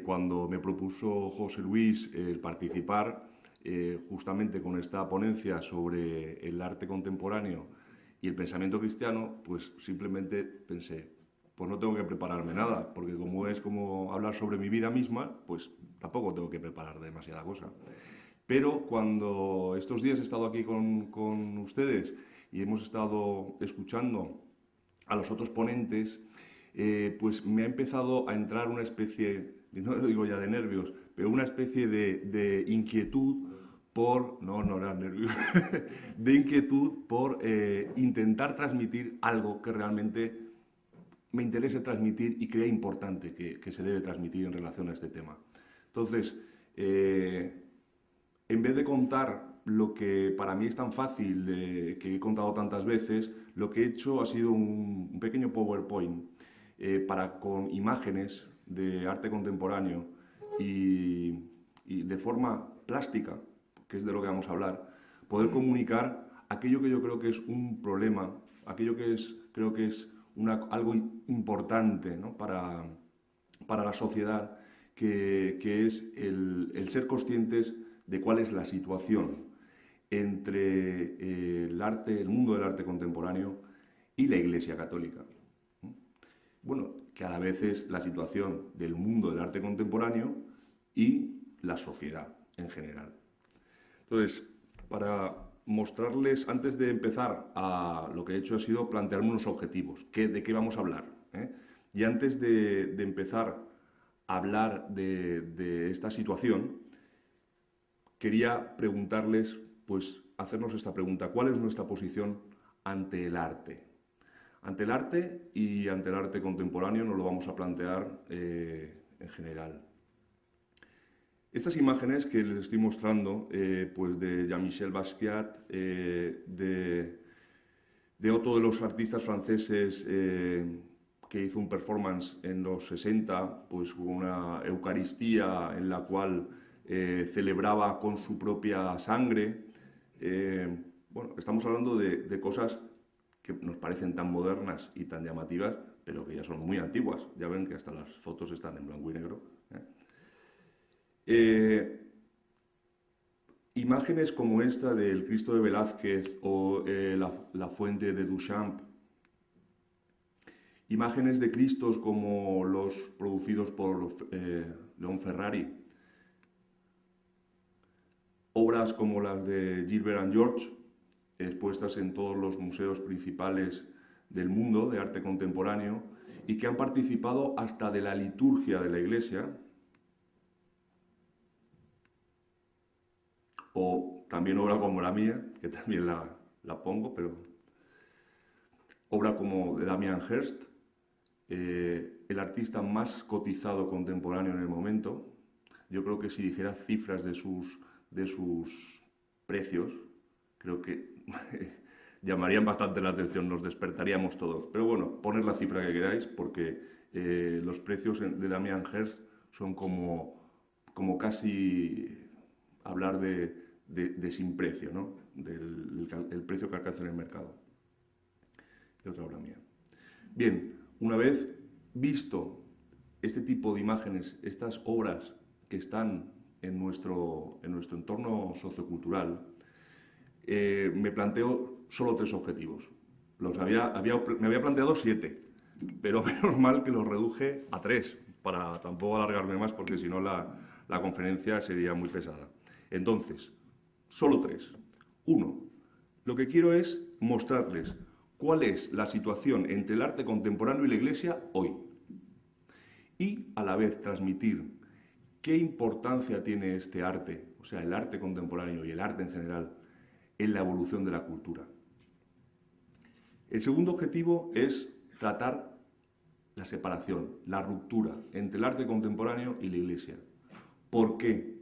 Cuando me propuso José Luis el participar justamente con esta ponencia sobre el arte contemporáneo y el pensamiento cristiano, pues simplemente pensé, pues no tengo que prepararme nada, porque como es como hablar sobre mi vida misma, pues tampoco tengo que preparar demasiada cosa. Pero cuando estos días he estado aquí con ustedes y hemos estado escuchando a los otros ponentes, pues me ha empezado a entrar una especie, no lo digo ya de nervios, pero una especie de inquietud por, no eran nervios, de inquietud por intentar transmitir algo que realmente me interese transmitir y crea importante que se debe transmitir en relación a este tema. Entonces, en vez de contar lo que para mí es tan fácil, que he contado tantas veces, lo que he hecho ha sido un pequeño PowerPoint para con imágenes de arte contemporáneo y de forma plástica, que es de lo que vamos a hablar, poder comunicar aquello que yo creo que es un problema, aquello que creo que es algo importante, ¿no? para la sociedad, que es el ser conscientes de cuál es la situación entre el mundo del arte contemporáneo y la Iglesia Católica. Bueno, que a la vez es la situación del mundo del arte contemporáneo y la sociedad en general. Entonces, para mostrarles, antes de empezar, lo que he hecho ha sido plantearme unos objetivos, de qué vamos a hablar. Y antes de empezar a hablar de esta situación, quería preguntarles, pues, hacernos esta pregunta: ¿cuál es nuestra posición ante el arte? Ante el arte y ante el arte contemporáneo nos lo vamos a plantear en general. Estas imágenes que les estoy mostrando, pues de Jean-Michel Basquiat, de otro de los artistas franceses que hizo un performance en los 60, pues una Eucaristía en la cual celebraba con su propia sangre. Bueno, estamos hablando de cosas que nos parecen tan modernas y tan llamativas, pero que ya son muy antiguas. Ya ven que hasta las fotos están en blanco y negro. Imágenes como esta del Cristo de Velázquez o la fuente de Duchamp, imágenes de Cristos como los producidos por León Ferrari, obras como las de Gilbert and George, expuestas en todos los museos principales del mundo de arte contemporáneo y que han participado hasta de la liturgia de la Iglesia, o también obra como la mía, que también la pongo, pero obra como de Damien Hirst, el artista más cotizado contemporáneo en el momento. Yo creo que si dijera cifras de sus precios, creo que llamarían bastante la atención, nos despertaríamos todos. Pero bueno, poned la cifra que queráis, porque los precios de Damien Hirst son como casi hablar de sin precio, ¿no? El precio que alcanza en el mercado. Y otra obra mía. Bien, una vez visto este tipo de imágenes, estas obras que están en nuestro entorno sociocultural, me planteo solo 3 objetivos. Me había planteado 7, pero menos mal que los reduje a 3, para tampoco alargarme más, porque si no la conferencia sería muy pesada. Entonces, solo 3. 1. Lo que quiero es mostrarles cuál es la situación entre el arte contemporáneo y la Iglesia hoy. Y a la vez transmitir qué importancia tiene este arte, o sea, el arte contemporáneo y el arte en general, en la evolución de la cultura. El segundo objetivo es tratar la separación, la ruptura entre el arte contemporáneo y la Iglesia. ¿Por qué?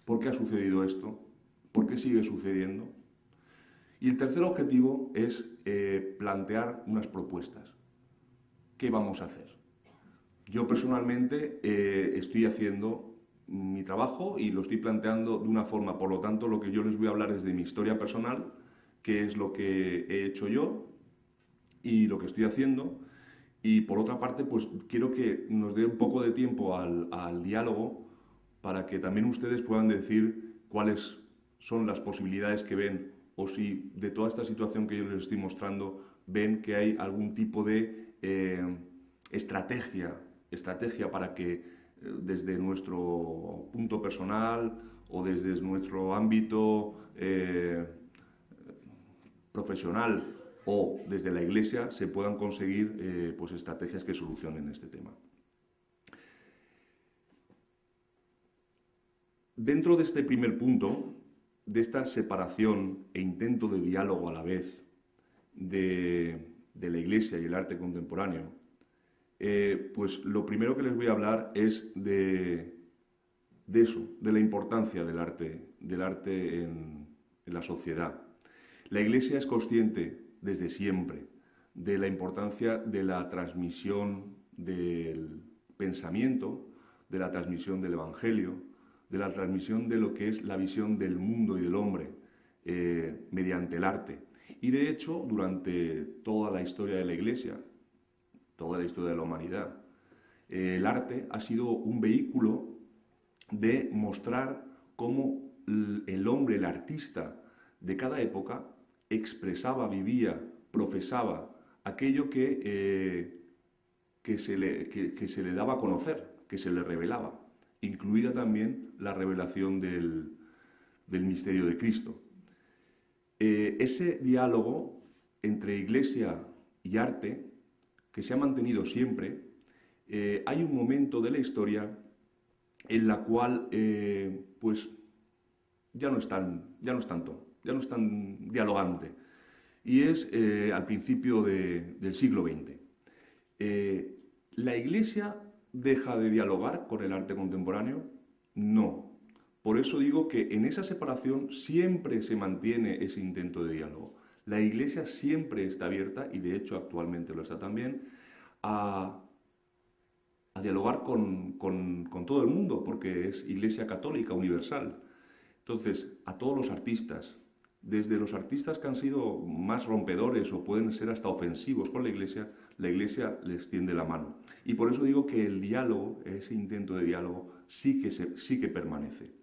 ¿Por qué ha sucedido esto? ¿Por qué sigue sucediendo? Y el tercer objetivo es plantear unas propuestas. ¿Qué vamos a hacer? Yo personalmente estoy haciendo mi trabajo y lo estoy planteando de una forma. Por lo tanto, lo que yo les voy a hablar es de mi historia personal, qué es lo que he hecho yo y lo que estoy haciendo. Y por otra parte, pues quiero que nos dé un poco de tiempo al diálogo para que también ustedes puedan decir cuáles son las posibilidades que ven o si de toda esta situación que yo les estoy mostrando ven que hay algún tipo de estrategia para que desde nuestro punto personal o desde nuestro ámbito profesional o desde la Iglesia se puedan conseguir pues estrategias que solucionen este tema. Dentro de este primer punto, de esta separación e intento de diálogo a la vez de la Iglesia y el arte contemporáneo, pues lo primero que les voy a hablar es de eso, de la importancia del arte en la sociedad. La Iglesia es consciente desde siempre de la importancia de la transmisión del pensamiento, de la transmisión del Evangelio, de la transmisión de lo que es la visión del mundo y del hombre mediante el arte. Y de hecho, durante toda la historia de la Iglesia, toda la historia de la humanidad, el arte ha sido un vehículo de mostrar cómo el hombre, el artista de cada época, expresaba, vivía, profesaba aquello que se le daba a conocer, que se le revelaba, incluida también la revelación del misterio de Cristo. Ese diálogo entre Iglesia y arte, que se ha mantenido siempre, hay un momento de la historia en la cual pues ya no es tan dialogante, y es al principio del siglo XX. ¿La Iglesia deja de dialogar con el arte contemporáneo? No. Por eso digo que en esa separación siempre se mantiene ese intento de diálogo. La Iglesia siempre está abierta, y de hecho actualmente lo está también, a dialogar con todo el mundo, porque es Iglesia católica universal. Entonces, a todos los artistas, desde los artistas que han sido más rompedores o pueden ser hasta ofensivos con la Iglesia les tiende la mano. Y por eso digo que el diálogo, ese intento de diálogo, sí que permanece.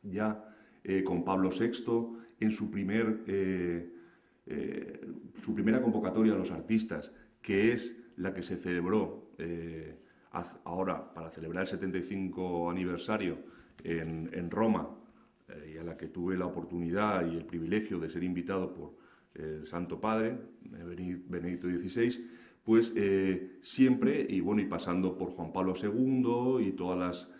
Ya con Pablo VI, en su primera convocatoria a los artistas, que es la que se celebró ahora para celebrar el 75 aniversario en Roma, y a la que tuve la oportunidad y el privilegio de ser invitado por el Santo Padre, Benedicto XVI, pues siempre, y pasando por Juan Pablo II y todas las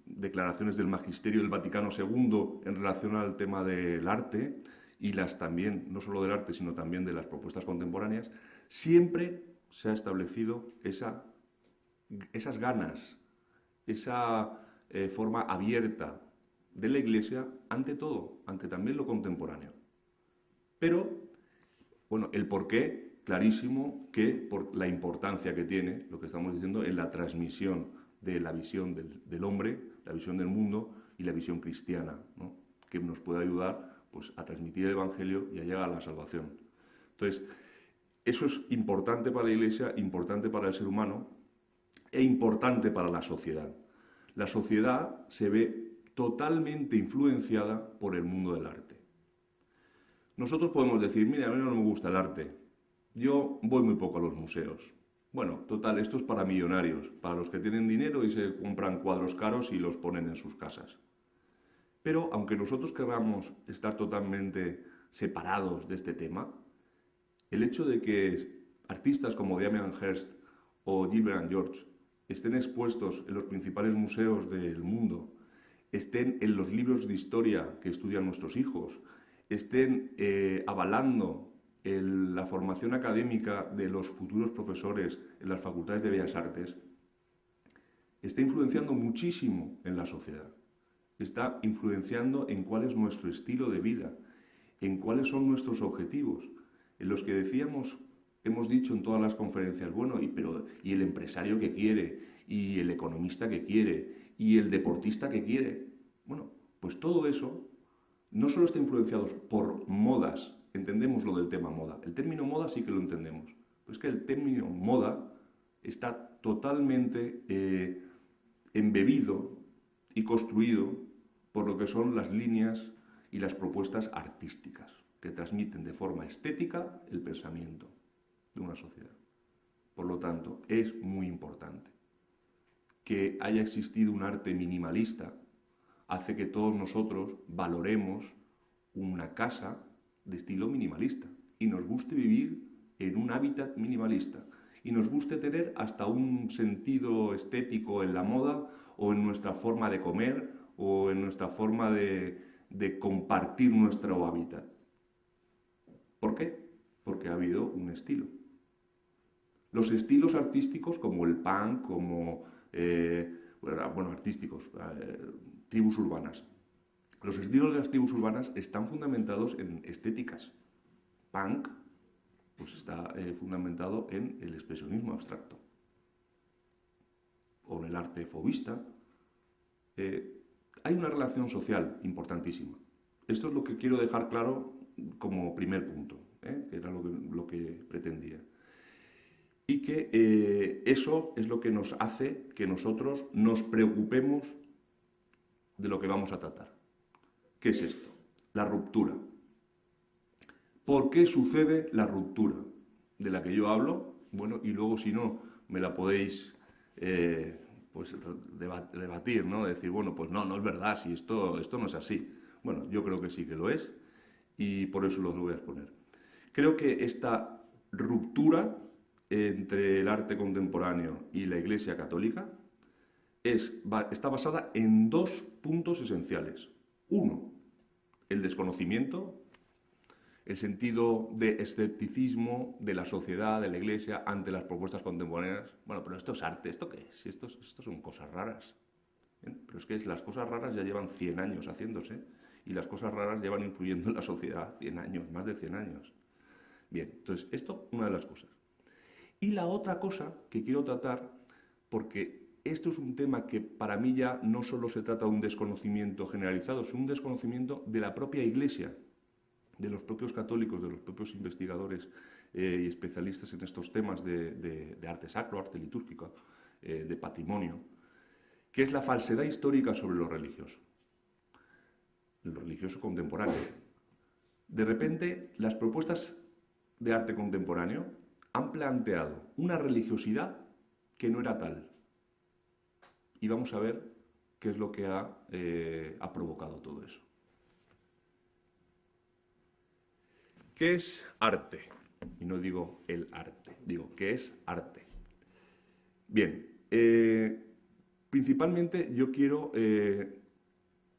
declaraciones del Magisterio del Vaticano II en relación al tema del arte, y las también, no solo del arte, sino también de las propuestas contemporáneas, siempre se ha establecido esas ganas, esa forma abierta de la Iglesia ante todo, ante también lo contemporáneo. Pero, bueno, el porqué, clarísimo, que por la importancia que tiene, lo que estamos diciendo, en la transmisión de la visión del hombre, la visión del mundo y la visión cristiana, ¿no? Que nos puede ayudar pues, a transmitir el Evangelio y a llegar a la salvación. Entonces, eso es importante para la Iglesia, importante para el ser humano e importante para la sociedad. La sociedad se ve totalmente influenciada por el mundo del arte. Nosotros podemos decir, mira, a mí no me gusta el arte, yo voy muy poco a los museos. Bueno, total, esto es para millonarios, para los que tienen dinero y se compran cuadros caros y los ponen en sus casas. Pero aunque nosotros queramos estar totalmente separados de este tema, el hecho de que artistas como Damien Hirst o Gilbert George estén expuestos en los principales museos del mundo, estén en los libros de historia que estudian nuestros hijos, estén avalando la formación académica de los futuros profesores en las facultades de Bellas Artes, está influenciando muchísimo en la sociedad. Está influenciando en cuál es nuestro estilo de vida, en cuáles son nuestros objetivos, en los que hemos dicho en todas las conferencias, bueno, y el empresario que quiere, y el economista que quiere, y el deportista que quiere. Bueno, pues todo eso no solo está influenciado por modas, entendemos lo del tema moda, el término moda sí que lo entendemos, Pues que el término moda está totalmente embebido y construido por lo que son las líneas y las propuestas artísticas, que transmiten de forma estética el pensamiento de una sociedad. Por lo tanto, es muy importante que haya existido un arte minimalista, hace que todos nosotros valoremos una casa de estilo minimalista y nos guste vivir en un hábitat minimalista y nos guste tener hasta un sentido estético en la moda o en nuestra forma de comer o en nuestra forma de compartir nuestro hábitat. ¿Por qué? Porque ha habido un estilo. Los estilos artísticos como el punk, como, artísticos, tribus urbanas. Los estilos de las tribus urbanas están fundamentados en estéticas. Punk, pues está fundamentado en el expresionismo abstracto o en el arte fauvista. Hay una relación social importantísima. Esto es lo que quiero dejar claro como primer punto, que era lo que pretendía. Y que eso es lo que nos hace que nosotros nos preocupemos de lo que vamos a tratar. ¿Qué es esto? La ruptura. ¿Por qué sucede la ruptura de la que yo hablo? Bueno, y luego si no, me la podéis debatir, ¿no? Decir, bueno, pues no es verdad, si esto no es así. Bueno, yo creo que sí que lo es y por eso lo voy a exponer. Creo que esta ruptura entre el arte contemporáneo y la Iglesia Católica está basada en dos puntos esenciales. Uno, el desconocimiento, el sentido de escepticismo de la sociedad, de la Iglesia, ante las propuestas contemporáneas. Bueno, pero esto es arte, ¿esto qué es? Esto son cosas raras. ¿Bien? Pero es que las cosas raras ya llevan 100 años haciéndose y las cosas raras llevan influyendo en la sociedad 100 años, más de 100 años. Bien, entonces esto, una de las cosas. Y la otra cosa que quiero tratar, porque esto es un tema que para mí ya no solo se trata de un desconocimiento generalizado, es un desconocimiento de la propia Iglesia, de los propios católicos, de los propios investigadores y especialistas en estos temas de arte sacro, arte litúrgico, de patrimonio, que es la falsedad histórica sobre lo religioso contemporáneo. De repente, las propuestas de arte contemporáneo han planteado una religiosidad que no era tal. Y vamos a ver qué es lo que ha provocado todo eso. ¿Qué es arte? Y no digo el arte, digo, ¿qué es arte? Bien, principalmente yo quiero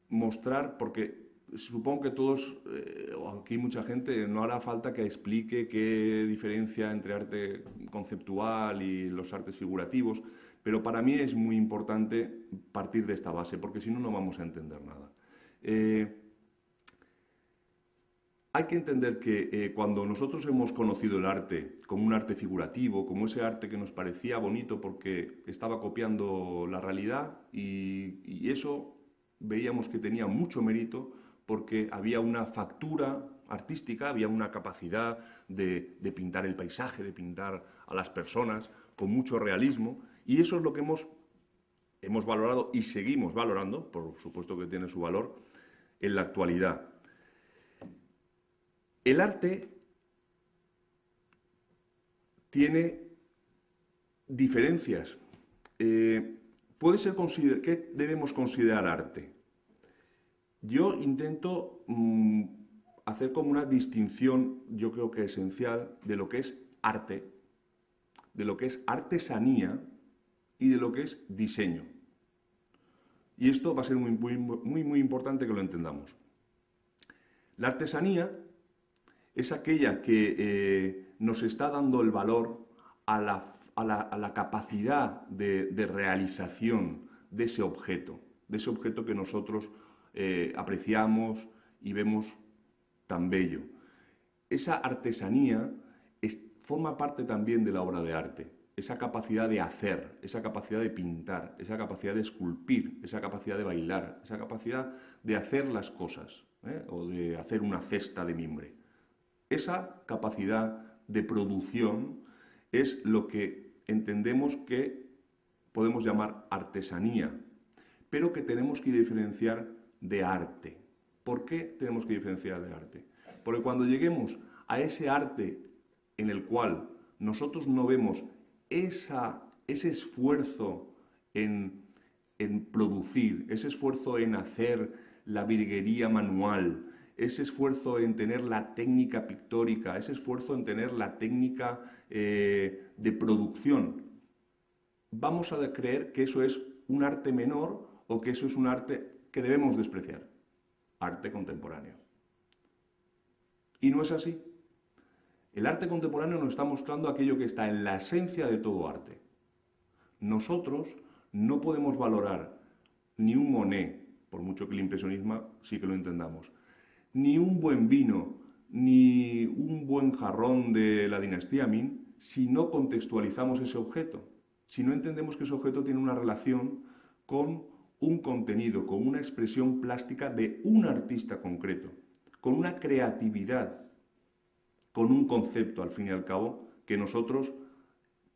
mostrar, porque supongo que todos, o aquí mucha gente, no hará falta que explique qué diferencia entre arte conceptual y los artes figurativos, pero para mí es muy importante partir de esta base, porque si no, no vamos a entender nada. Hay que entender que cuando nosotros hemos conocido el arte como un arte figurativo, como ese arte que nos parecía bonito porque estaba copiando la realidad y eso veíamos que tenía mucho mérito porque había una factura artística, había una capacidad de pintar el paisaje, de pintar a las personas con mucho realismo y eso es lo que hemos valorado y seguimos valorando, por supuesto que tiene su valor, en la actualidad. El arte tiene diferencias. Puede ser ¿qué debemos considerar arte? Yo intento hacer como una distinción, yo creo que esencial, de lo que es arte, de lo que es artesanía y de lo que es diseño. Y esto va a ser muy importante que lo entendamos. La artesanía es aquella que nos está dando el valor a la capacidad de realización de ese objeto que nosotros apreciamos y vemos tan bello. Esa artesanía forma parte también de la obra de arte, esa capacidad de hacer, esa capacidad de pintar, esa capacidad de esculpir, esa capacidad de bailar, esa capacidad de hacer las cosas, o de hacer una cesta de mimbre. Esa capacidad de producción es lo que entendemos que podemos llamar artesanía, pero que tenemos que diferenciar de arte. ¿Por qué tenemos que diferenciar de arte? Porque cuando lleguemos a ese arte en el cual nosotros no vemos ese esfuerzo en producir, ese esfuerzo en hacer la virguería manual, ese esfuerzo en tener la técnica pictórica, ese esfuerzo en tener la técnica de producción, vamos a creer que eso es un arte menor o que eso es un arte que debemos despreciar. Arte contemporáneo. Y no es así. El arte contemporáneo nos está mostrando aquello que está en la esencia de todo arte. Nosotros no podemos valorar ni un Monet, por mucho que el impresionismo sí que lo entendamos, ni un buen vino, ni un buen jarrón de la dinastía Ming, si no contextualizamos ese objeto, si no entendemos que ese objeto tiene una relación con un contenido, con una expresión plástica de un artista concreto, con una creatividad, con un concepto, al fin y al cabo, que nosotros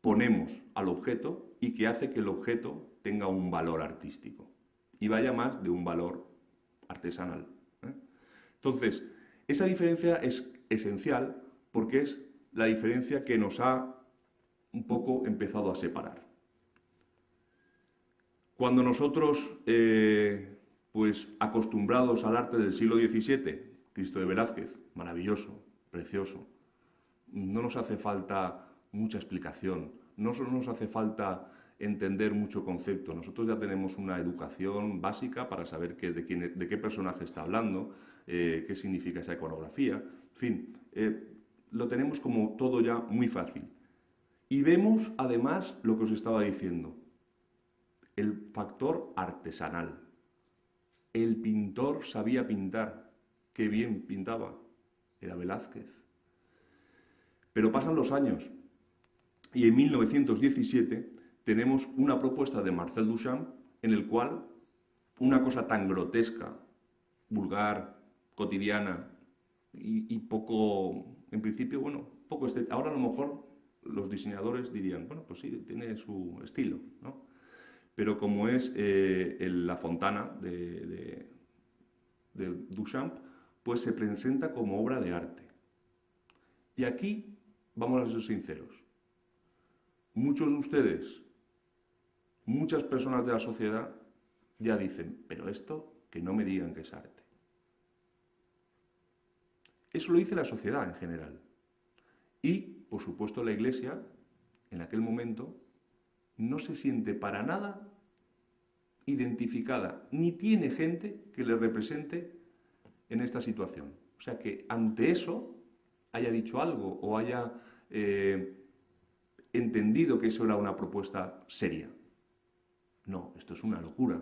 ponemos al objeto y que hace que el objeto tenga un valor artístico y vaya más de un valor artesanal. Entonces, esa diferencia es esencial porque es la diferencia que nos ha un poco empezado a separar. Cuando nosotros, pues acostumbrados al arte del siglo XVII, Cristo de Velázquez, maravilloso, precioso, no nos hace falta mucha explicación, no nos hace falta entender mucho concepto. Nosotros ya tenemos una educación básica para saber de qué personaje está hablando, qué significa esa iconografía, en fin, lo tenemos como todo ya muy fácil. Y vemos además lo que os estaba diciendo, el factor artesanal. El pintor sabía pintar, qué bien pintaba, era Velázquez. Pero pasan los años y en 1917 tenemos una propuesta de Marcel Duchamp en el cual una cosa tan grotesca, vulgar, cotidiana y poco, en principio, bueno, poco estética. Ahora a lo mejor los diseñadores dirían, bueno, pues sí, tiene su estilo, ¿no? Pero como es la Fontana de Duchamp, pues se presenta como obra de arte. Y aquí vamos a ser sinceros. Muchos de ustedes, muchas personas de la sociedad ya dicen, pero esto que no me digan que es arte. Eso lo dice la sociedad en general. Y, por supuesto, la Iglesia, en aquel momento, no se siente para nada identificada, ni tiene gente que le represente en esta situación. O sea que ante eso haya dicho algo o haya entendido que eso era una propuesta seria. No, esto es una locura.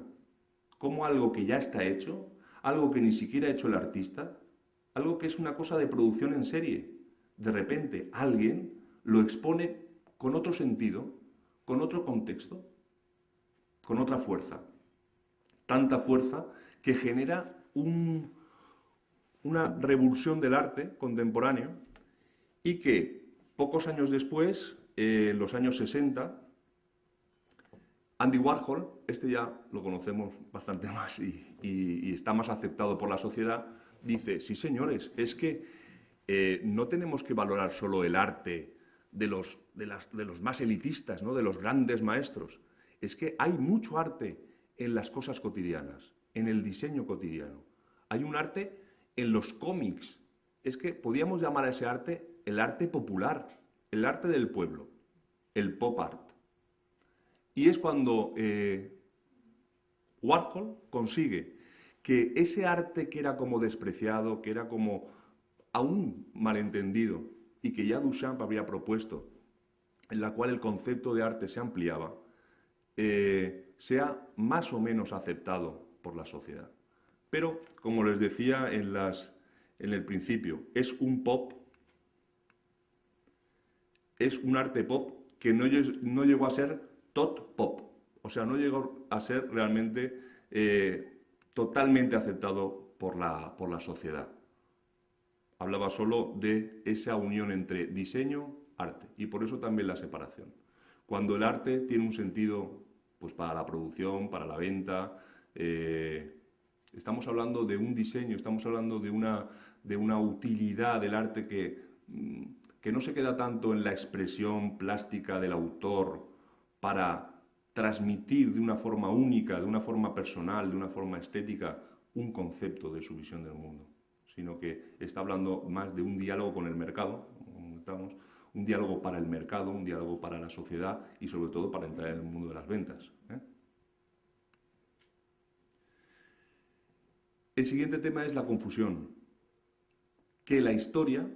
¿Cómo algo que ya está hecho, algo que ni siquiera ha hecho el artista, algo que es una cosa de producción en serie, de repente alguien lo expone con otro sentido, con otro contexto, con otra fuerza? Tanta fuerza que genera una revulsión del arte contemporáneo y que pocos años después, en los años 60, Andy Warhol, este ya lo conocemos bastante más y está más aceptado por la sociedad, dice, sí señores, es que no tenemos que valorar solo el arte de los más elitistas, ¿no? De los grandes maestros. Es que hay mucho arte en las cosas cotidianas, en el diseño cotidiano. Hay un arte en los cómics. Es que podíamos llamar a ese arte el arte popular, el arte del pueblo, el pop art. Y es cuando Warhol consigue que ese arte que era como despreciado, que era como aún malentendido y que ya Duchamp había propuesto, en la cual el concepto de arte se ampliaba, sea más o menos aceptado por la sociedad. Pero, como les decía en el principio, es un pop, es un arte pop que no llegó a ser tot pop, o sea, no llegó a ser realmente totalmente aceptado por la sociedad. Hablaba solo de esa unión entre diseño, arte. Y por eso también la separación. Cuando el arte tiene un sentido pues, para la producción, para la venta, estamos hablando de un diseño, estamos hablando de una utilidad del arte que no se queda tanto en la expresión plástica del autor para transmitir de una forma única, de una forma personal, de una forma estética, un concepto de su visión del mundo, sino que está hablando más de un diálogo con el mercado, un diálogo para el mercado, un diálogo para la sociedad y sobre todo para entrar en el mundo de las ventas. El siguiente tema es la confusión, que la historia,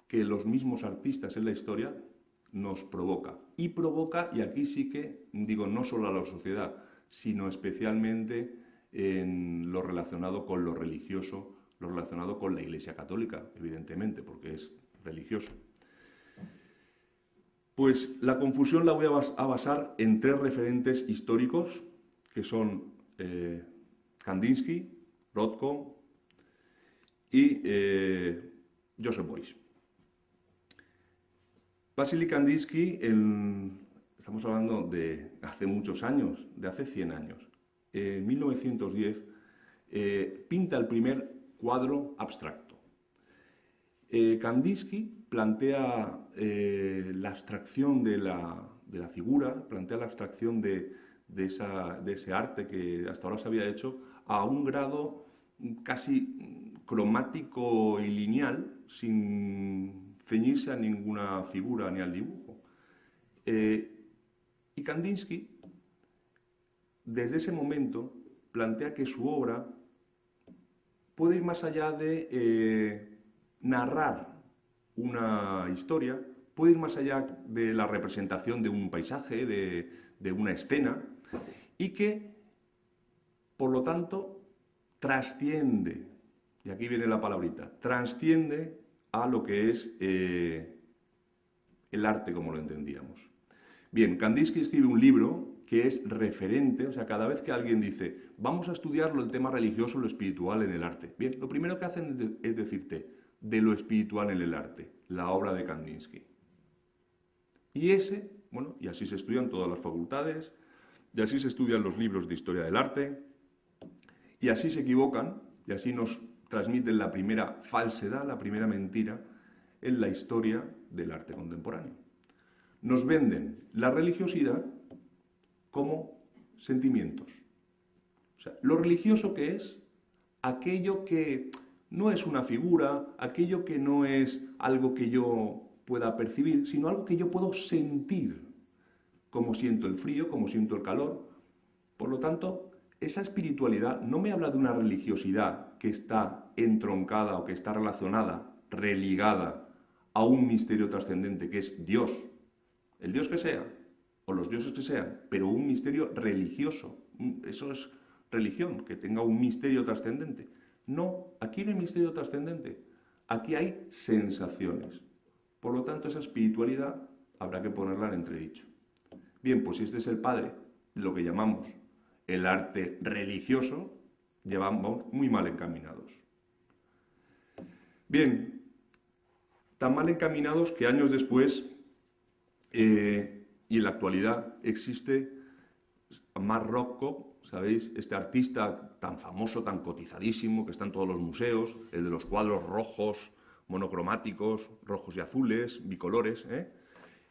que los mismos artistas en la historia nos provoca. Y provoca, y aquí sí que digo, no solo a la sociedad, sino especialmente en lo relacionado con lo religioso, lo relacionado con la Iglesia Católica, evidentemente, porque es religioso. Pues la confusión la voy a basar en 3 referentes históricos, que son Kandinsky, Rothko y Joseph Beuys. Vasily Kandinsky, estamos hablando de hace muchos años, de hace 100 años, en 1910, pinta el primer cuadro abstracto. Kandinsky plantea la abstracción de la figura, plantea la abstracción de ese arte que hasta ahora se había hecho a un grado casi cromático y lineal, sin ceñirse a ninguna figura ni al dibujo. Y Kandinsky, desde ese momento, plantea que su obra puede ir más allá de narrar una historia, puede ir más allá de la representación de un paisaje, de una escena, y que, por lo tanto, trasciende, y aquí viene la palabrita, trasciende a lo que es el arte como lo entendíamos. Bien, Kandinsky escribe un libro que es referente, o sea, cada vez que alguien dice, vamos a estudiarlo el tema religioso, lo espiritual en el arte. Bien, lo primero que hacen es decirte, de lo espiritual en el arte, la obra de Kandinsky. Y y así se estudian todas las facultades, y así se estudian los libros de historia del arte, y así se equivocan, y así nos transmiten la primera falsedad, la primera mentira en la historia del arte contemporáneo. Nos venden la religiosidad como sentimientos. O sea, lo religioso que es aquello que no es una figura, aquello que no es algo que yo pueda percibir, sino algo que yo puedo sentir, como siento el frío, como siento el calor. Por lo tanto, esa espiritualidad no me habla de una religiosidad que está entroncada o que está relacionada, religada a un misterio trascendente que es Dios, el Dios que sea, o los dioses que sean, pero un misterio religioso. Eso es religión, que tenga un misterio trascendente. No, aquí no hay misterio trascendente, aquí hay sensaciones. Por lo tanto, esa espiritualidad habrá que ponerla en entredicho. Bien, pues si este es el padre de lo que llamamos el arte religioso, llevamos muy mal encaminados. Bien, tan mal encaminados que años después, y en la actualidad, existe Mark Rothko, ¿sabéis? Este artista tan famoso, tan cotizadísimo, que está en todos los museos, el de los cuadros rojos, monocromáticos, rojos y azules, bicolores,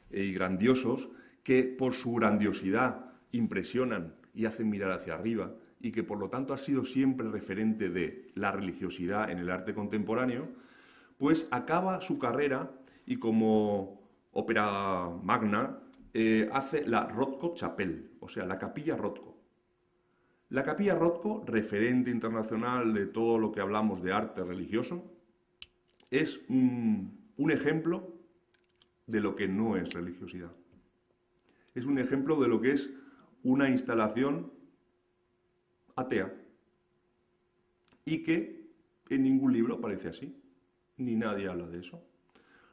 y grandiosos, que por su grandiosidad impresionan y hacen mirar hacia arriba, y que por lo tanto ha sido siempre referente de la religiosidad en el arte contemporáneo, pues acaba su carrera y como ópera magna hace la Rothko Chapel, o sea, la Capilla Rothko. La Capilla Rothko, referente internacional de todo lo que hablamos de arte religioso, es un ejemplo de lo que no es religiosidad. Es un ejemplo de lo que es una instalación atea y que en ningún libro aparece así, ni nadie habla de eso.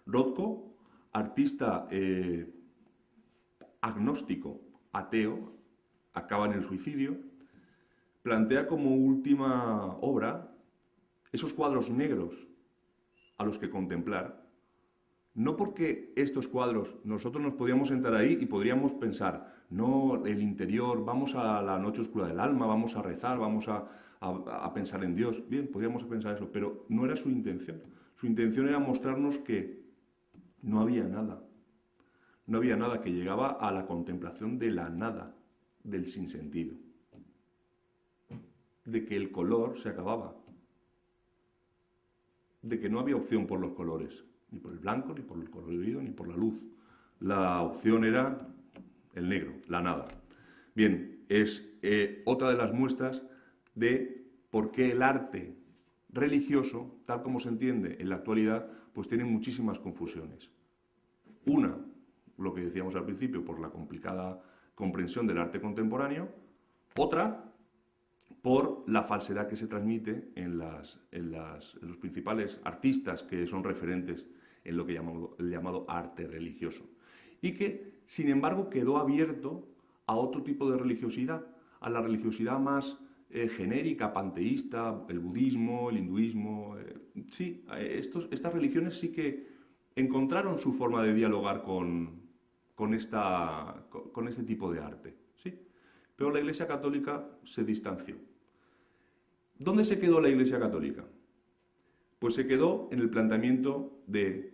Rothko, artista agnóstico, ateo, acaba en el suicidio, plantea como última obra esos cuadros negros a los que contemplar No porque estos cuadros, nosotros nos podíamos sentar ahí y podríamos pensar, no, el interior, vamos a la noche oscura del alma, vamos a rezar, vamos a pensar en Dios. Bien, podríamos pensar eso, pero no era su intención. Su intención era mostrarnos que no había nada. No había nada, que llegaba a la contemplación de la nada, del sinsentido. De que el color se acababa. De que no había opción por los colores. Ni por el blanco, ni por el colorido, ni por la luz. La opción era el negro, la nada. Bien, es otra de las muestras de por qué el arte religioso, tal como se entiende en la actualidad, pues tiene muchísimas confusiones. Una, lo que decíamos al principio, por la complicada comprensión del arte contemporáneo. Otra, por la falsedad que se transmite en los principales artistas que son referentes en lo que el llamado arte religioso. Y que, sin embargo, quedó abierto a otro tipo de religiosidad, a la religiosidad más genérica, panteísta, el budismo, el hinduismo. Sí, estas religiones sí que encontraron su forma de dialogar con este tipo de arte. ¿Sí? Pero la Iglesia Católica se distanció. ¿Dónde se quedó la Iglesia Católica? Pues se quedó en el planteamiento del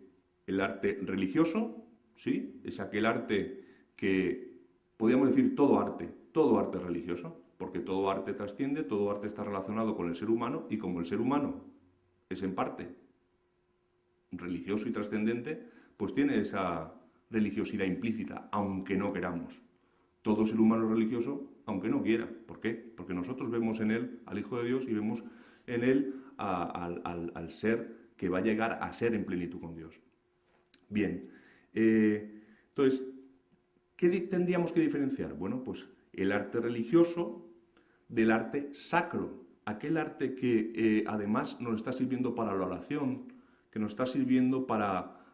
arte religioso, ¿sí? Es aquel arte que, podríamos decir, todo arte religioso, porque todo arte trasciende, todo arte está relacionado con el ser humano, y como el ser humano es en parte religioso y trascendente, pues tiene esa religiosidad implícita, aunque no queramos. Todo ser humano es religioso, aunque no quiera. ¿Por qué? Porque nosotros vemos en él al Hijo de Dios y vemos en él al ser que va a llegar a ser en plenitud con Dios. Bien, entonces, ¿qué tendríamos que diferenciar? Bueno, pues el arte religioso del arte sacro, aquel arte que además nos está sirviendo para la oración, que nos está sirviendo para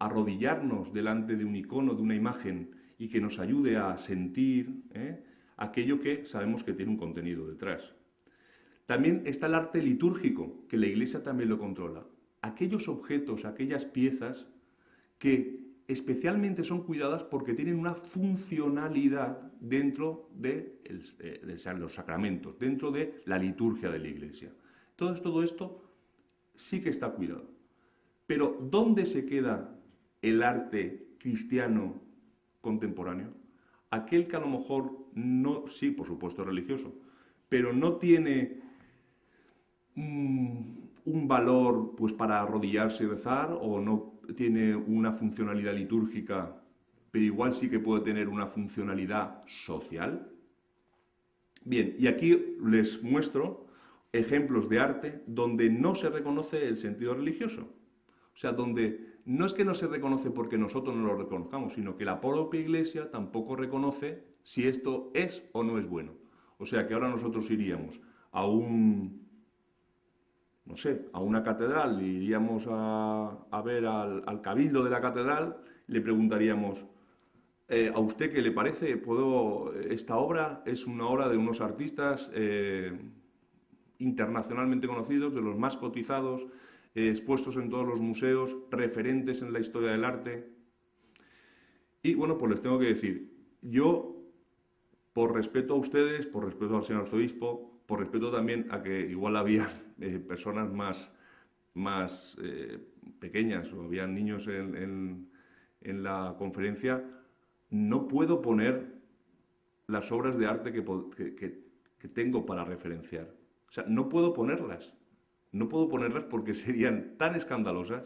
arrodillarnos delante de un icono, de una imagen, y que nos ayude a sentir aquello que sabemos que tiene un contenido detrás. También está el arte litúrgico, que la Iglesia también lo controla. Aquellos objetos, aquellas piezas que especialmente son cuidadas porque tienen una funcionalidad dentro de los sacramentos, dentro de la liturgia de la Iglesia. Entonces, todo esto sí que está cuidado. Pero, ¿dónde se queda el arte cristiano contemporáneo? Aquel que a lo mejor no, sí, por supuesto religioso, pero no tiene un valor pues para arrodillarse y rezar, o no tiene una funcionalidad litúrgica, pero igual sí que puede tener una funcionalidad social. Bien, y aquí les muestro ejemplos de arte donde no se reconoce el sentido religioso. O sea, donde no es que no se reconoce porque nosotros no lo reconozcamos, sino que la propia Iglesia tampoco reconoce si esto es o no es bueno. O sea, que ahora nosotros iríamos a a una catedral, iríamos a ver al cabildo de la catedral, le preguntaríamos, ¿a usted qué le parece? Esta obra es una obra de unos artistas internacionalmente conocidos, de los más cotizados, expuestos en todos los museos, referentes en la historia del arte. Y bueno, pues les tengo que decir, yo, por respeto a ustedes, por respeto al señor arzobispo, por respeto también a que igual había personas más pequeñas o había niños en la conferencia, no puedo poner las obras de arte que tengo para referenciar. O sea, no puedo ponerlas. No puedo ponerlas porque serían tan escandalosas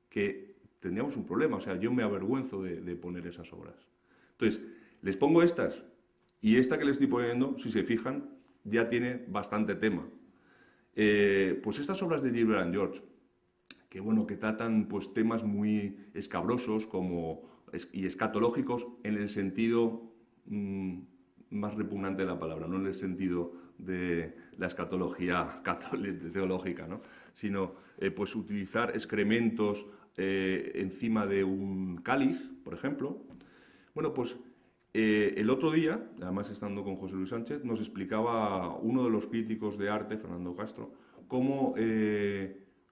que tendríamos un problema. O sea, yo me avergüenzo de poner esas obras. Entonces, les pongo estas, y esta que les estoy poniendo, si se fijan, ya tiene bastante tema. Pues estas obras de Gilbert and George, que tratan pues temas muy escabrosos y escatológicos en el sentido más repugnante de la palabra, no en el sentido de la escatología teológica, ¿no? Sino pues utilizar excrementos encima de un cáliz, por ejemplo. Bueno, pues el otro día, además estando con José Luis Sánchez, nos explicaba uno de los críticos de arte, Fernando Castro, cómo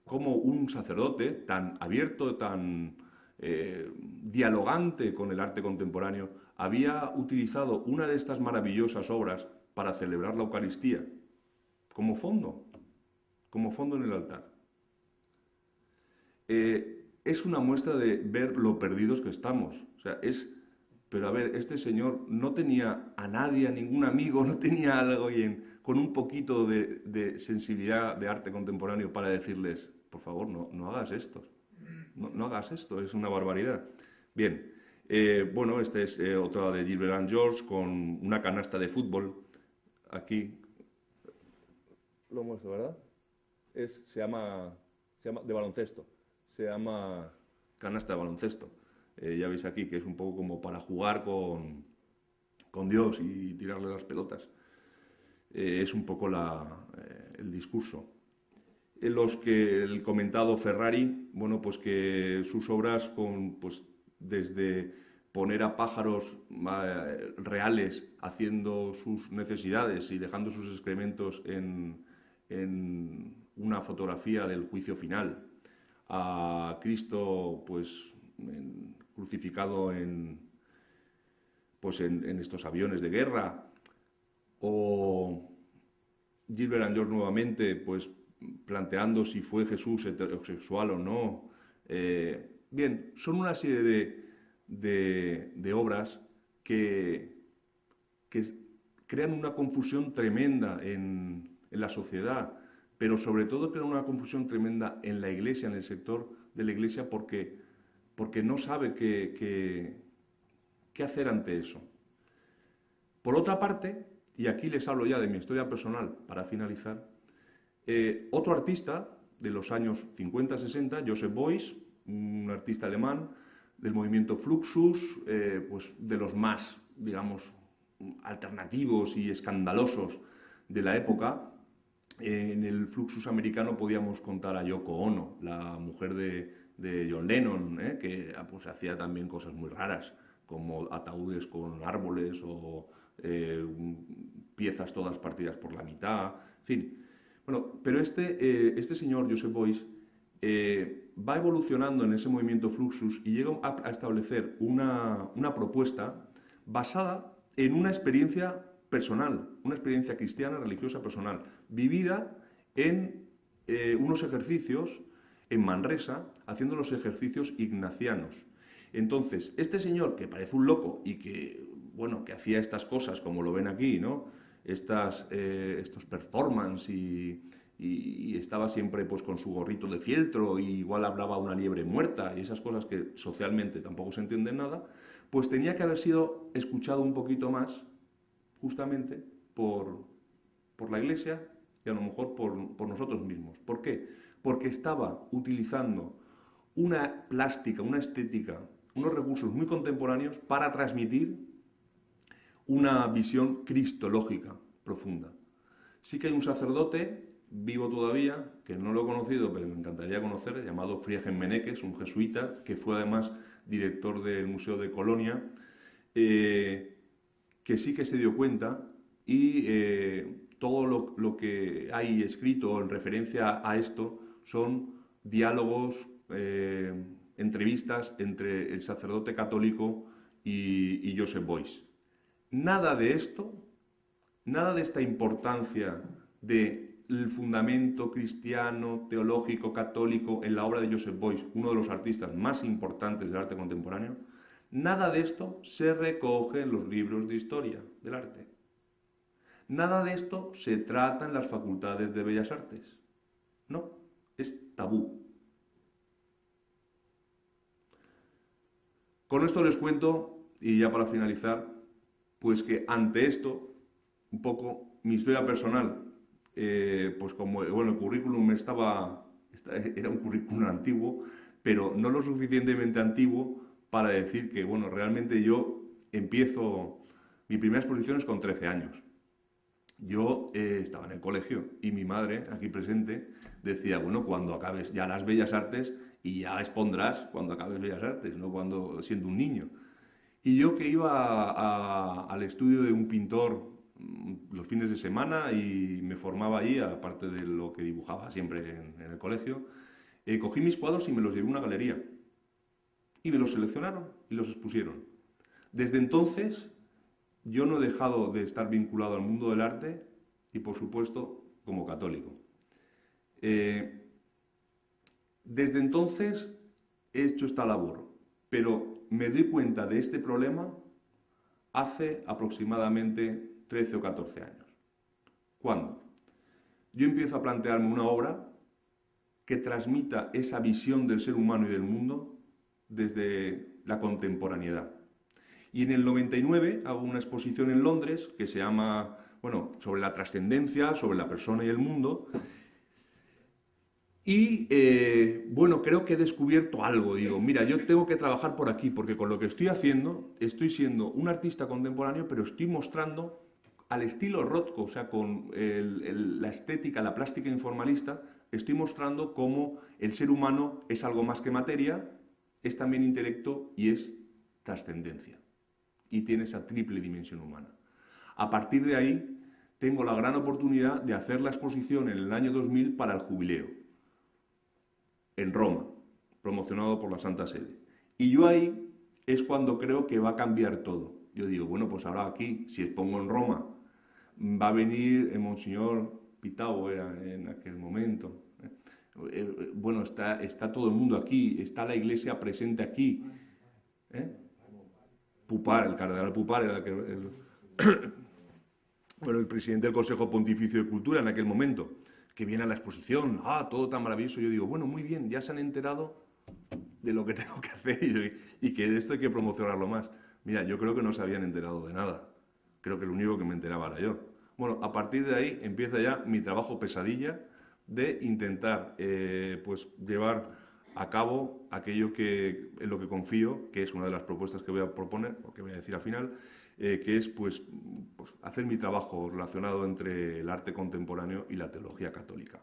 cómo un sacerdote tan abierto, tan dialogante con el arte contemporáneo, había utilizado una de estas maravillosas obras para celebrar la Eucaristía como fondo en el altar. Es una muestra de ver lo perdidos que estamos. O sea, pero a ver, este señor no tenía a nadie, a ningún amigo, no tenía algo con un poquito de sensibilidad de arte contemporáneo para decirles, por favor, no hagas esto. No hagas esto, es una barbaridad. Bien, bueno, esta es otra de Gilbert George con una canasta de fútbol. Aquí lo muestro, ¿verdad? Se llama de baloncesto. Se llama canasta de baloncesto. Ya veis aquí que es un poco como para jugar con Dios y tirarle las pelotas. Es un poco el discurso. El comentado Ferrari, bueno, pues que sus obras pues desde poner a pájaros reales haciendo sus necesidades y dejando sus excrementos en una fotografía del juicio final, a Cristo pues crucificado pues en estos aviones de guerra, o Gilbert George nuevamente pues planteando si fue Jesús heterosexual o no. Bien, son una serie de obras que crean una confusión tremenda en la sociedad, pero sobre todo crean una confusión tremenda en la Iglesia, en el sector de la Iglesia, porque no sabe qué hacer ante eso. Por otra parte, y aquí les hablo ya de mi historia personal para finalizar, otro artista de los años 50-60, Joseph Beuys, un artista alemán del movimiento Fluxus, pues de los más, digamos, alternativos y escandalosos de la época. En el Fluxus americano podíamos contar a Yoko Ono, la mujer de John Lennon, que pues hacía también cosas muy raras, como ataúdes con árboles o piezas todas partidas por la mitad, en fin. Bueno, pero este señor, Joseph Beuys, va evolucionando en ese movimiento Fluxus y llega a establecer una propuesta basada en una experiencia personal, una experiencia cristiana, religiosa personal, vivida en unos ejercicios en Manresa, haciendo los ejercicios ignacianos. Entonces, este señor, que parece un loco y que, bueno, que hacía estas cosas, como lo ven aquí, ¿no? Estos performance y estaba siempre pues con su gorrito de fieltro y igual hablaba una liebre muerta y esas cosas que socialmente tampoco se entienden nada, pues tenía que haber sido escuchado un poquito más justamente por la Iglesia y a lo mejor por nosotros mismos. ¿Por qué? Porque estaba utilizando una plástica, una estética, unos recursos muy contemporáneos para transmitir una visión cristológica profunda. Sí que hay un sacerdote vivo todavía, que no lo he conocido, pero me encantaría conocer, llamado Friedrich Meneques, un jesuita, que fue además director del Museo de Colonia, que sí que se dio cuenta y todo lo que hay escrito en referencia a esto son diálogos, entrevistas entre el sacerdote católico y Joseph Beuys. Nada de esto, nada de esta importancia del fundamento cristiano, teológico, católico en la obra de Joseph Beuys, uno de los artistas más importantes del arte contemporáneo, nada de esto se recoge en los libros de historia del arte. Nada de esto se trata en las facultades de Bellas Artes. No, es tabú. Con esto les cuento, y ya para finalizar, pues que ante esto, un poco mi historia personal, pues como bueno, el currículum era un currículum antiguo, pero no lo suficientemente antiguo para decir que, bueno, realmente yo empiezo mi primera exposición es con 13 años. Yo estaba en el colegio y mi madre, aquí presente, decía, bueno, cuando acabes ya las Bellas Artes y ya expondrás cuando acabes Bellas Artes, no cuando siendo un niño. Y yo que iba al estudio de un pintor los fines de semana y me formaba allí, aparte de lo que dibujaba siempre en el colegio, Cogí mis cuadros y me los llevé a una galería. Y me los seleccionaron y los expusieron. Desde entonces, yo no he dejado de estar vinculado al mundo del arte y, por supuesto, como católico. Desde entonces he hecho esta labor, pero me doy cuenta de este problema hace aproximadamente 13 o 14 años. ¿Cuándo? Yo empiezo a plantearme una obra que transmita esa visión del ser humano y del mundo desde la contemporaneidad. Y en el 99 hago una exposición en Londres que se llama, bueno, sobre la trascendencia, sobre la persona y el mundo. Y, bueno, creo que he descubierto algo. Digo, mira, yo tengo que trabajar por aquí, porque con lo que estoy haciendo, estoy siendo un artista contemporáneo, pero estoy mostrando al estilo Rothko, o sea, con la estética, la plástica informalista, estoy mostrando cómo el ser humano es algo más que materia, es también intelecto y es trascendencia. Y tiene esa triple dimensión humana. A partir de ahí, tengo la gran oportunidad de hacer la exposición en el año 2000 para el jubileo, en Roma, promocionado por la Santa Sede. Y yo ahí es cuando creo que va a cambiar todo. Yo digo, bueno, pues ahora aquí, si expongo en Roma, va a venir el Monseñor Pitao, era en aquel momento. Bueno, está todo el mundo aquí, está la Iglesia presente aquí. Pupar, el cardenal Pupar era bueno, el presidente del Consejo Pontificio de Cultura en aquel momento, que viene a la exposición, todo tan maravilloso. Yo digo, bueno, muy bien, ya se han enterado de lo que tengo que hacer y que de esto hay que promocionarlo más. Mira, yo creo que no se habían enterado de nada. Creo que lo único que me enteraba era yo. Bueno, a partir de ahí empieza ya mi trabajo pesadilla de intentar pues llevar a cabo aquello en lo que confío, que es una de las propuestas que voy a proponer, o que voy a decir al final, que es pues hacer mi trabajo relacionado entre el arte contemporáneo y la teología católica.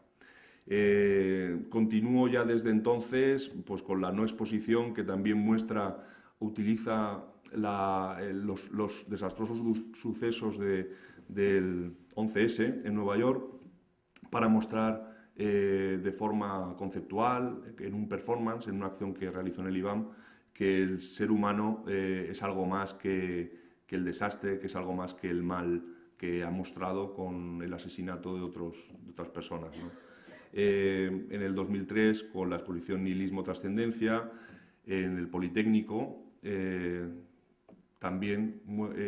Continúo ya desde entonces pues con la no exposición que también utiliza los desastrosos sucesos del 11S en Nueva York para mostrar de forma conceptual, en un performance, en una acción que realizó en el IBAM, que el ser humano es algo más que el desastre, que es algo más que el mal que ha mostrado con el asesinato de otras personas, ¿no? En el 2003, con la exposición Nihilismo-Trascendencia, en el Politécnico, también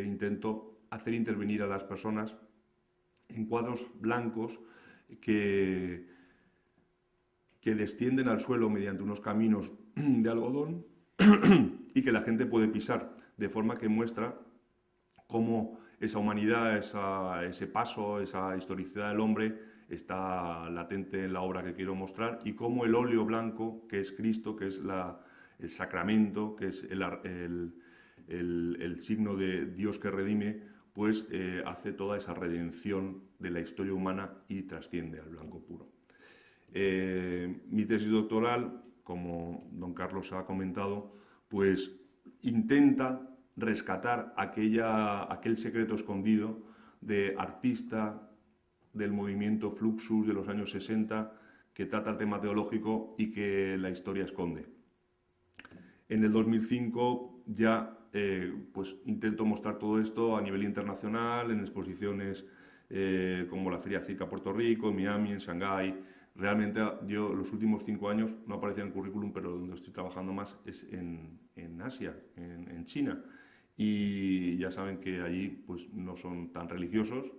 intento hacer intervenir a las personas en cuadros blancos que descienden al suelo mediante unos caminos de algodón y que la gente puede pisar, de forma que muestra cómo esa humanidad, ese paso, esa historicidad del hombre está latente en la obra que quiero mostrar, y cómo el óleo blanco, que es Cristo, que es el sacramento, que es el signo de Dios que redime, pues hace toda esa redención de la historia humana y trasciende al blanco puro. Mi tesis doctoral, como don Carlos ha comentado, pues intenta rescatar aquel secreto escondido de artista del movimiento Fluxus de los años 60, que trata el tema teológico y que la historia esconde. En el 2005 ya pues intento mostrar todo esto a nivel internacional, en exposiciones como la Feria Circa Puerto Rico, en Miami, en Shanghái. Realmente yo los últimos 5 años, no aparecía en el currículum, pero donde estoy trabajando más es en Asia, en China. Y ya saben que allí pues, no son tan religiosos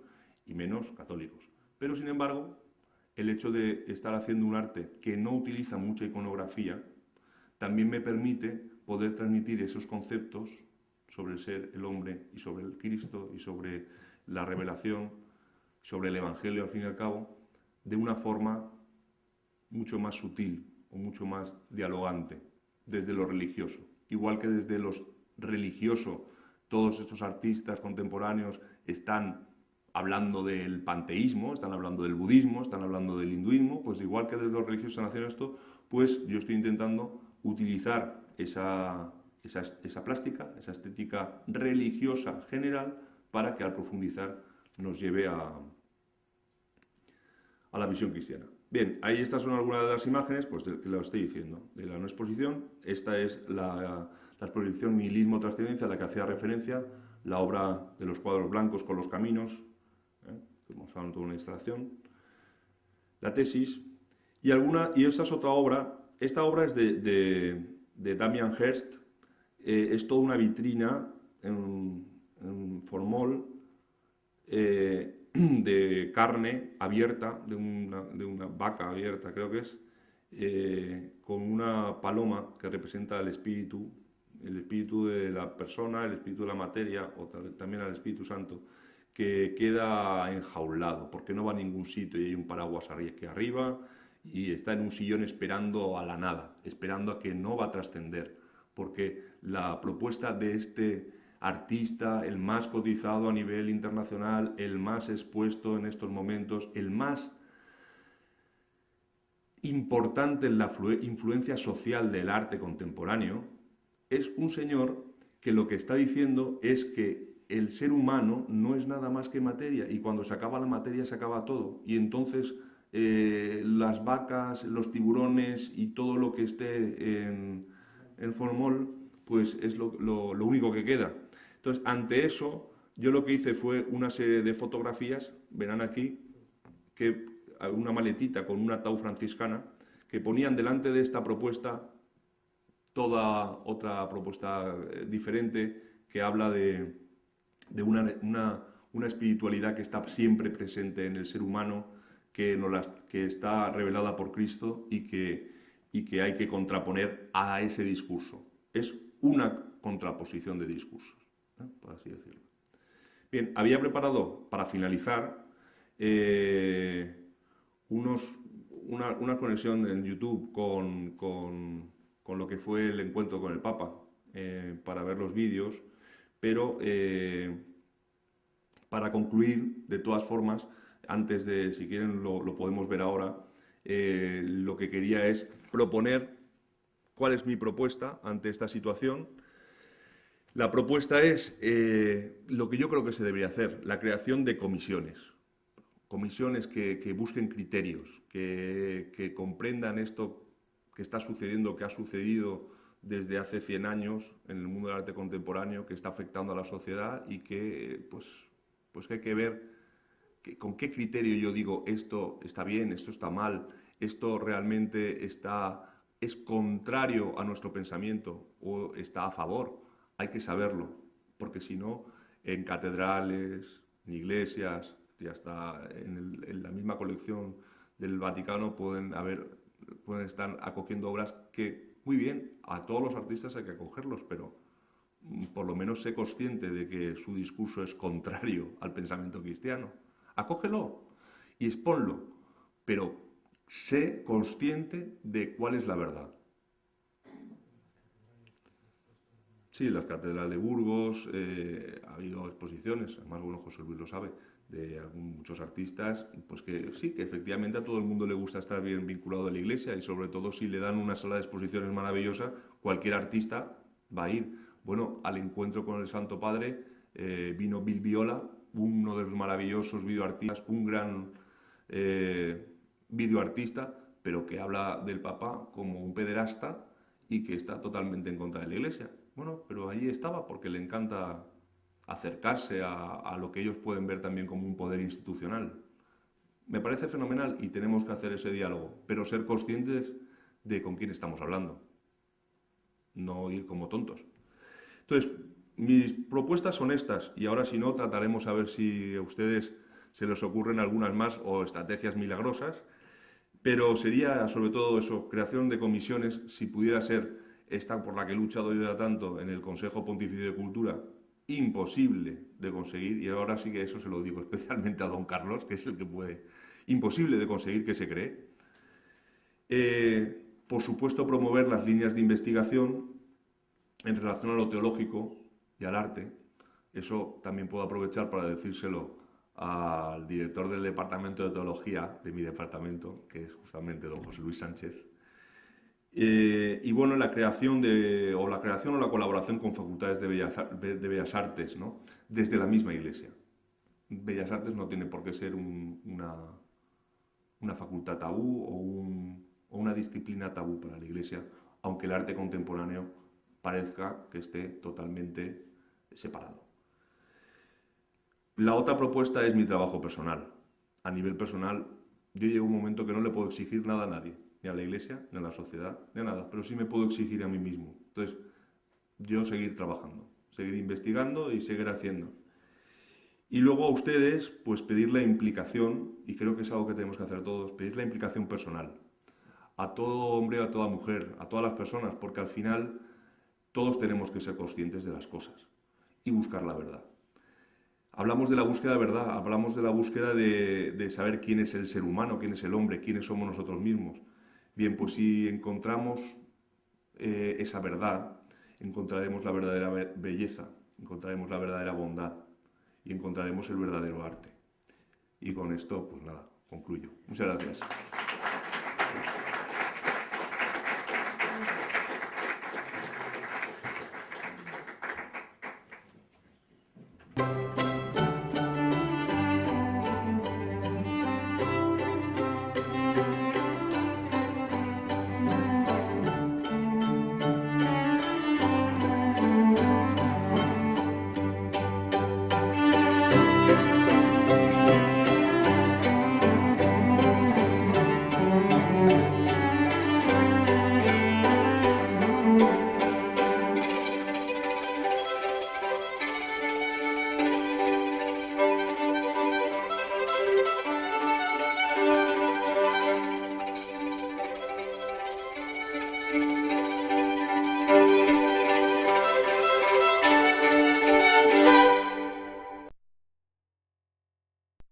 y menos católicos. Pero sin embargo, el hecho de estar haciendo un arte que no utiliza mucha iconografía también me permite poder transmitir esos conceptos sobre el ser, el hombre, y sobre el Cristo, y sobre la revelación, sobre el Evangelio al fin y al cabo, de una forma mucho más sutil o mucho más dialogante, desde lo religioso. Igual que desde lo religioso todos estos artistas contemporáneos están hablando del panteísmo, están hablando del budismo, están hablando del hinduismo, pues igual que desde los religiosos están haciendo esto, pues yo estoy intentando utilizar esa plástica, esa estética religiosa general, para que al profundizar nos lleve a la visión cristiana. Bien, ahí estas son algunas de las imágenes, pues que lo estoy diciendo, de la no exposición. Esta es la exposición Nihilismo Trascendencia, a la que hacía referencia, la obra de los cuadros blancos con los caminos, que mostraron toda una instalación, la tesis, y esta es otra obra. Esta obra es de Damien Hirst, es toda una vitrina en formol, de carne abierta, de una vaca abierta, creo que es, con una paloma que representa el espíritu de la persona, el espíritu de la materia, o también al Espíritu Santo, que queda enjaulado, porque no va a ningún sitio y hay un paraguas aquí arriba y está en un sillón esperando a la nada, esperando a que no va a trascender, porque la propuesta de este artista, el más cotizado a nivel internacional, el más expuesto en estos momentos, el más importante en la influencia social del arte contemporáneo, es un señor que lo que está diciendo es que el ser humano no es nada más que materia, y cuando se acaba la materia se acaba todo, y entonces las vacas, los tiburones y todo lo que esté en formol, pues es lo único que queda. Entonces, ante eso, yo lo que hice fue una serie de fotografías, verán aquí, que una maletita con una ataúd franciscana, que ponían delante de esta propuesta toda otra propuesta diferente, que habla de una espiritualidad que está siempre presente en el ser humano, que está revelada por Cristo y que hay que contraponer a ese discurso. Es una contraposición de discursos, por así decirlo. Bien, había preparado, para finalizar, una conexión en YouTube con lo que fue el encuentro con el Papa, para ver los vídeos, pero para concluir, de todas formas, antes de, si quieren lo podemos ver ahora, lo que quería es proponer cuál es mi propuesta ante esta situación. La propuesta es lo que yo creo que se debería hacer, la creación de comisiones que busquen criterios, que comprendan esto que está sucediendo, que ha sucedido desde hace 100 años en el mundo del arte contemporáneo, que está afectando a la sociedad y que que hay que ver con qué criterio yo digo esto está bien, esto está mal, esto realmente es contrario a nuestro pensamiento o está a favor. Hay que saberlo, porque si no, en catedrales, en iglesias, y hasta en la misma colección del Vaticano pueden estar acogiendo obras que, muy bien, a todos los artistas hay que acogerlos, pero por lo menos sé consciente de que su discurso es contrario al pensamiento cristiano. Acógelo y exponlo, pero sé consciente de cuál es la verdad. Sí, la Catedral de Burgos, ha habido exposiciones, además, bueno, José Luis lo sabe, de muchos artistas, pues que sí, que efectivamente a todo el mundo le gusta estar bien vinculado a la iglesia, y sobre todo si le dan una sala de exposiciones maravillosa, cualquier artista va a ir. Bueno, al encuentro con el Santo Padre vino Bill Viola, uno de los maravillosos videoartistas, un gran videoartista, pero que habla del Papa como un pederasta y que está totalmente en contra de la iglesia. Bueno, pero allí estaba porque le encanta acercarse a lo que ellos pueden ver también como un poder institucional. Me parece fenomenal y tenemos que hacer ese diálogo, pero ser conscientes de con quién estamos hablando, no ir como tontos. Entonces, mis propuestas son estas, y ahora, si no, trataremos a ver si a ustedes se les ocurren algunas más o estrategias milagrosas, pero sería sobre todo eso, creación de comisiones, si pudiera ser esta por la que he luchado yo ya tanto en el Consejo Pontificio de Cultura, imposible de conseguir, y ahora sí que eso se lo digo especialmente a don Carlos, que es el que puede, imposible de conseguir que se cree. Por supuesto, promover las líneas de investigación en relación a lo teológico y al arte. Eso también puedo aprovechar para decírselo al director del departamento de teología de mi departamento, que es justamente don José Luis Sánchez. Y bueno, la creación o la colaboración con facultades de Bellas Artes, ¿no? Desde la misma iglesia. Bellas Artes no tiene por qué ser una una facultad tabú o una disciplina tabú para la Iglesia, aunque el arte contemporáneo parezca que esté totalmente separado. La otra propuesta es mi trabajo personal. A nivel personal, yo llego a un momento que no le puedo exigir nada a nadie, ni a la Iglesia, ni a la sociedad, ni a nada, pero sí me puedo exigir a mí mismo. Entonces, yo seguir trabajando, seguir investigando y seguir haciendo. Y luego a ustedes, pues pedir la implicación, y creo que es algo que tenemos que hacer todos, pedir la implicación personal. A todo hombre, a toda mujer, a todas las personas, porque al final todos tenemos que ser conscientes de las cosas y buscar la verdad. Hablamos de la búsqueda de verdad, hablamos de la búsqueda de saber quién es el ser humano, quién es el hombre, quiénes somos nosotros mismos. Bien, pues si encontramos esa verdad, encontraremos la verdadera belleza, encontraremos la verdadera bondad y encontraremos el verdadero arte. Y con esto, pues nada, concluyo. Muchas gracias.